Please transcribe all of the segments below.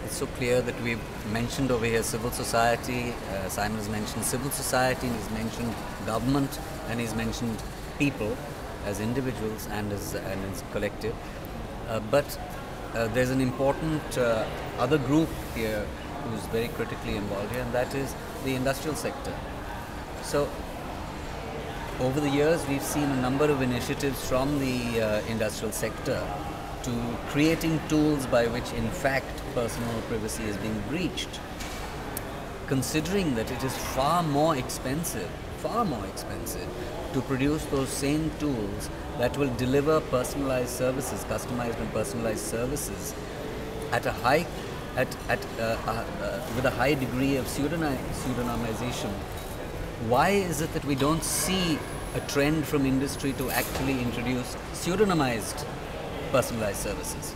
it's so clear that we've mentioned over here civil society. Simon has mentioned civil society, and he's mentioned government, and he's mentioned people as individuals and as collective. But there's an important other group here who's very critically involved here, and that is the industrial sector. So over the years, we've seen a number of initiatives from the industrial sector to creating tools by which, in fact, personal privacy is being breached. Considering that it is far more expensive to produce those same tools that will deliver personalized services, customized and personalized services at a high, with a high degree of pseudonymization. Why is it that we don't see a trend from industry to actually introduce pseudonymized personalized services?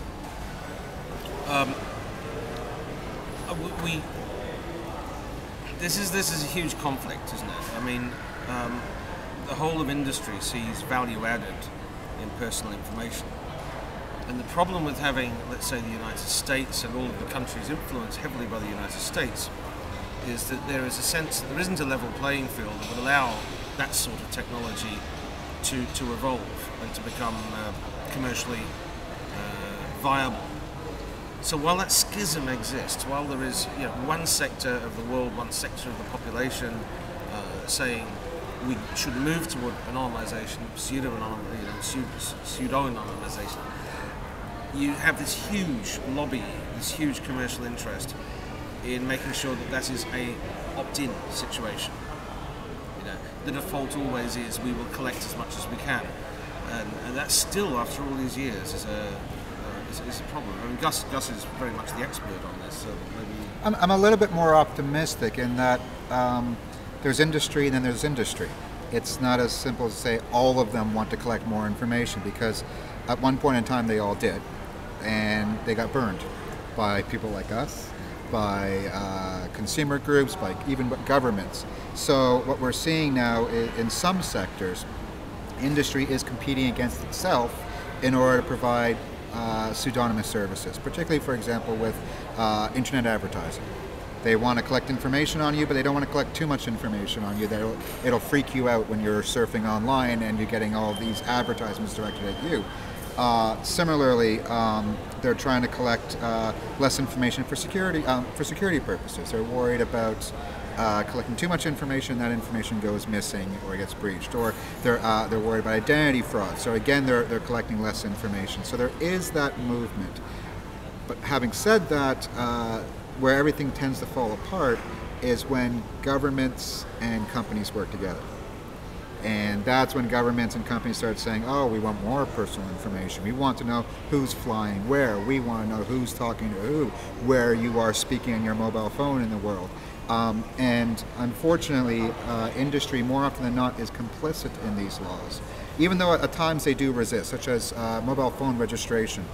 This is a huge conflict, isn't it? I mean, the whole of industry sees value added in personal information. And the problem with having, let's say, the United States and all of the countries influenced heavily by the United States is that there is a sense that there isn't a level playing field that would allow that sort of technology to evolve and to become commercially viable. So while that schism exists, while there is one sector of the world, one sector of the population saying we should move toward anonymization, pseudo-anonymization, you have this huge lobby, this huge commercial interest in making sure that that is a opt-in situation. The default always is we will collect as much as we can, and that still, after all these years, is a problem. I mean, Gus is very much the expert on this, so maybe... I'm a little bit more optimistic in that there's industry and then there's industry. It's not as simple as say all of them want to collect more information, because at one point in time they all did, and they got burned by people like us, by consumer groups, by even governments. So what we're seeing now is, in some sectors, industry is competing against itself in order to provide pseudonymous services, particularly, for example, with internet advertising. They want to collect information on you, but they don't want to collect too much information on you. It'll freak you out when you're surfing online and you're getting all these advertisements directed at you. Similarly, they're trying to collect less information for security purposes. They're worried about collecting too much information, that information goes missing or gets breached, or they're worried about identity fraud. So again, they're collecting less information. So there is that movement. But having said that, where everything tends to fall apart is when governments and companies work together. And that's when governments and companies start saying, oh, we want more personal information. We want to know who's flying where. We want to know who's talking to who, where you are speaking on your mobile phone in the world. And unfortunately, industry more often than not is complicit in these laws, even though at times they do resist, such as mobile phone registration.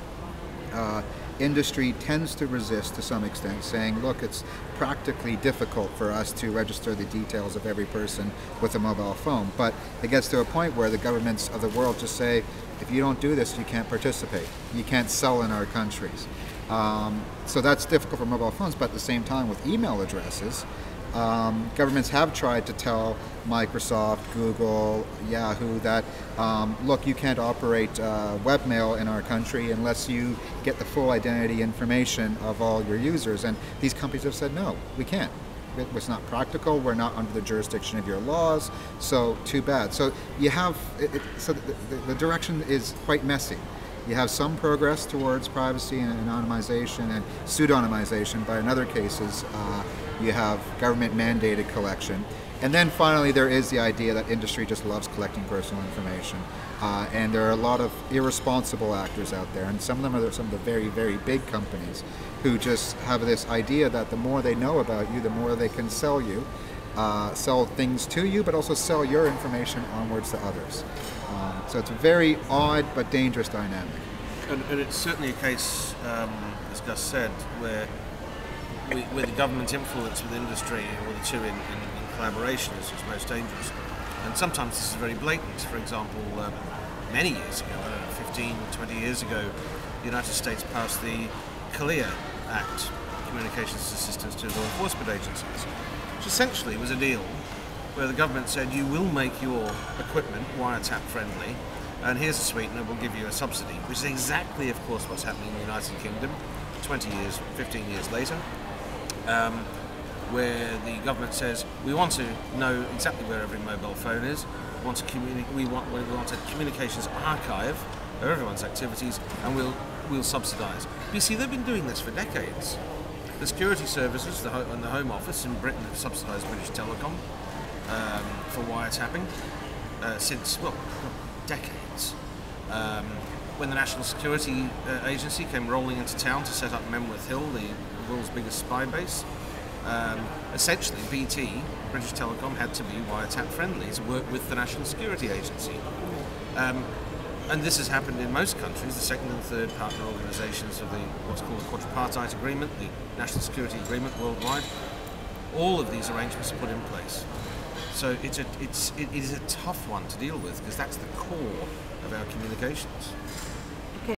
Industry tends to resist to some extent, saying, look, it's practically difficult for us to register the details of every person with a mobile phone. But it gets to a point where the governments of the world just say, if you don't do this, you can't participate. You can't sell in our countries. So that's difficult for mobile phones, but at the same time with email addresses, governments have tried to tell Microsoft, Google, Yahoo that, look, you can't operate webmail in our country unless you get the full identity information of all your users. And these companies have said, no, we can't. It was not practical. We're not under the jurisdiction of your laws, so too bad. So you have, so the direction is quite messy. You have some progress towards privacy and anonymization and pseudonymization, but in other cases, you have government-mandated collection. And then finally, there is the idea that industry just loves collecting personal information. And there are a lot of irresponsible actors out there, and some of them are some of the very, very big companies who just have this idea that the more they know about you, the more they can sell you, sell things to you, but also sell your information onwards to others. So it's a very odd but dangerous dynamic. And it's certainly a case, as Gus said, where the government influence with industry, or the two in collaboration, is most dangerous. And sometimes this is very blatant. For example, many years ago, 15, 20 years ago, the United States passed the CLEAR Act, communications assistance to law enforcement agencies, which essentially was a deal where the government said, you will make your equipment wiretap friendly, and here's a sweetener, we'll give you a subsidy, which is exactly, of course, what's happening in the United Kingdom 20 years, 15 years later, where the government says, we want to know exactly where every mobile phone is, we want a communications archive of everyone's activities, and we'll subsidise. But you see, they've been doing this for decades. The security services and the Home Office in Britain have subsidised British Telecom for wiretapping since, well, decades. When the National Security Agency came rolling into town to set up Menwith Hill, the world's biggest spy base, essentially BT, British Telecom, had to be wiretap friendly to work with the National Security Agency. And this has happened in most countries. The second and third partner organisations of what's called the Quadripartite Agreement, the National Security Agreement worldwide, all of these arrangements are put in place. So it is a tough one to deal with, because that's the core of our communications.